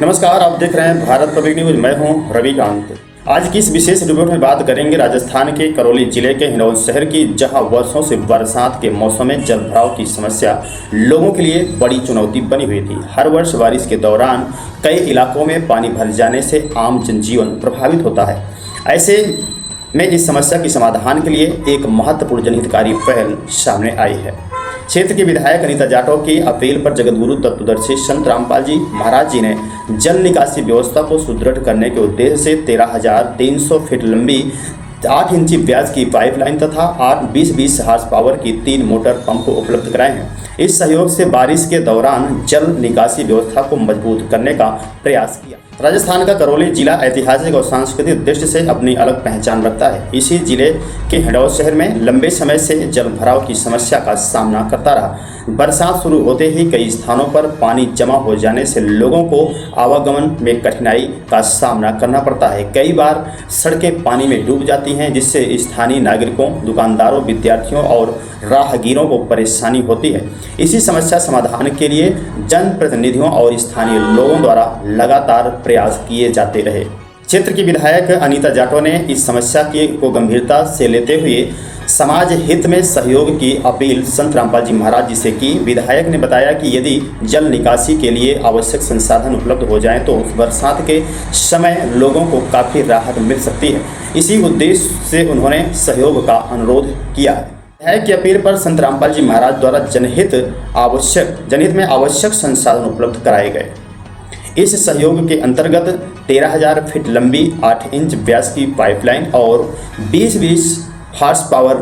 नमस्कार, आप देख रहे हैं भारत पब्लिक न्यूज। मैं हूं रविकांत। आज की इस विशेष रिपोर्ट में बात करेंगे राजस्थान के करौली जिले के हिंडौन शहर की, जहां वर्षों से बरसात के मौसम में जल भराव की समस्या लोगों के लिए बड़ी चुनौती बनी हुई थी। हर वर्ष बारिश के दौरान कई इलाकों में पानी भर जाने से आम जनजीवन प्रभावित होता है। ऐसे में इस समस्या के समाधान के लिए एक महत्वपूर्ण जनहितकारी पहल सामने आई है। क्षेत्र के विधायक अनीता जाटव की अपील पर जगतगुरु तत्वदर्शी संत रामपाल जी महाराज जी ने जल निकासी व्यवस्था को सुदृढ़ करने के उद्देश्य से 13,300 फीट लंबी 8 इंची व्यास की पाइपलाइन तथा 20-20 हार्स पावर की 3 मोटर पंप उपलब्ध कराए हैं। इस सहयोग से बारिश के दौरान जल निकासी व्यवस्था को मजबूत करने का प्रयास किया। राजस्थान का करौली जिला ऐतिहासिक और सांस्कृतिक दृष्टि से अपनी अलग पहचान रखता है। इसी जिले के हिंडौन शहर में लंबे समय से जल भराव की समस्या का सामना करता रहा। बरसात शुरू होते ही कई स्थानों पर पानी जमा हो जाने से लोगों को आवागमन में कठिनाई का सामना करना पड़ता है। कई बार सड़कें पानी में डूब जाती हैं, जिससे स्थानीय नागरिकों, दुकानदारों, विद्यार्थियों और राहगीरों को परेशानी होती है। इसी समस्या समाधान के लिए जनप्रतिनिधियों और स्थानीय लोगों द्वारा लगातार प्रयास किए जाते रहे। क्षेत्र की विधायक अनीता जाटव ने इस समस्या को गंभीरता से लेते हुए समाज हित में सहयोग की अपील संत रामपाल जी महाराज जी से की। विधायक ने बताया कि यदि जल निकासी के लिए आवश्यक संसाधन उपलब्ध हो जाएं तो बरसात के समय लोगों को काफ़ी राहत मिल सकती है। इसी उद्देश्य से उन्होंने सहयोग का अनुरोध किया है। विधायक की अपील पर संत रामपाल जी महाराज द्वारा जनहित में आवश्यक संसाधन उपलब्ध कराए गए। इस सहयोग के अंतर्गत 13,000 फीट लंबी 8 इंच व्यास की पाइपलाइन और 20-20 हार्स पावर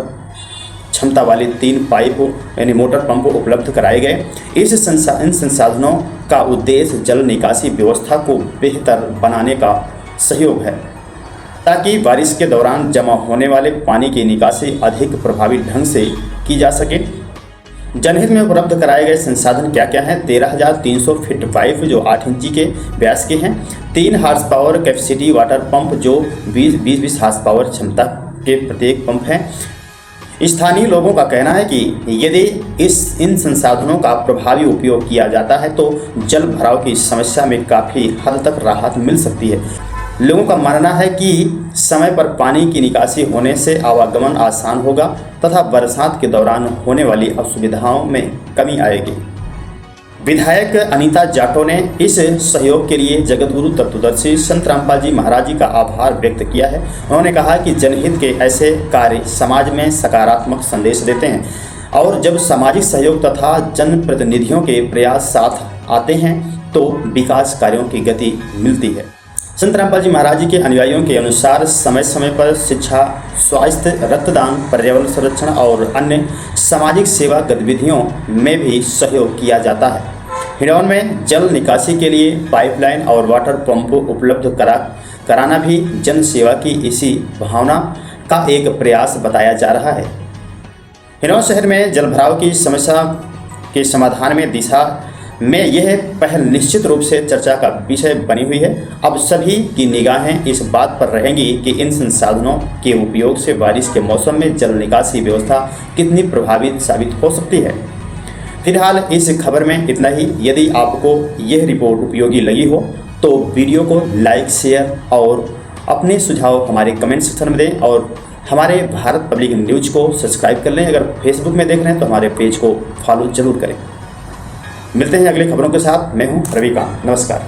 क्षमता वाली 3 पाइप यानी मोटर पंप उपलब्ध कराए गए। इन संसाधनों का उद्देश्य जल निकासी व्यवस्था को बेहतर बनाने का सहयोग है, ताकि बारिश के दौरान जमा होने वाले पानी की निकासी अधिक प्रभावी ढंग से की जा सके। जनहित में उपलब्ध कराए गए संसाधन क्या क्या हैं? 13,300 फीट पाइप जो 8 इंची के व्यास के हैं, 3 horse power capacity water pump जो 20-20 हार्स पावर क्षमता के प्रत्येक पंप हैं। स्थानीय लोगों का कहना है कि यदि इन संसाधनों का प्रभावी उपयोग किया जाता है तो जल भराव की समस्या में काफ़ी हद तक राहत मिल सकती है। लोगों का मानना है कि समय पर पानी की निकासी होने से आवागमन आसान होगा तथा बरसात के दौरान होने वाली असुविधाओं में कमी आएगी। विधायक अनीता जाटव ने इस सहयोग के लिए जगतगुरु तत्वदर्शी संत रामपाल जी महाराज जी का आभार व्यक्त किया है। उन्होंने कहा कि जनहित के ऐसे कार्य समाज में सकारात्मक संदेश देते हैं और जब सामाजिक सहयोग तथा जनप्रतिनिधियों के प्रयास साथ आते हैं तो विकास कार्यों की गति मिलती है। संत रामपाल जी महाराज जी के अनुयायियों के अनुसार समय समय पर शिक्षा, स्वास्थ्य, रक्तदान, पर्यावरण संरक्षण और अन्य सामाजिक सेवा गतिविधियों में भी सहयोग किया जाता है। हिंडौन में जल निकासी के लिए पाइपलाइन और वाटर पंप उपलब्ध कराना भी जन सेवा की इसी भावना का एक प्रयास बताया जा रहा है। हिंडौन शहर में जल भराव की समस्या के समाधान में दिशा में यह पहल निश्चित रूप से चर्चा का विषय बनी हुई है। अब सभी की निगाहें इस बात पर रहेंगी कि इन संसाधनों के उपयोग से बारिश के मौसम में जल निकासी व्यवस्था कितनी प्रभावी साबित हो सकती है। फिलहाल इस खबर में इतना ही। यदि आपको यह रिपोर्ट उपयोगी लगी हो तो वीडियो को लाइक, शेयर और अपने सुझाव हमारे कमेंट सेक्शन में दें और हमारे भारत पब्लिक न्यूज को सब्सक्राइब कर लें। अगर फेसबुक में देख रहे हैं तो हमारे पेज को फॉलो जरूर करें। मिलते हैं अगली खबरों के साथ। मैं हूं रविकांत। नमस्कार।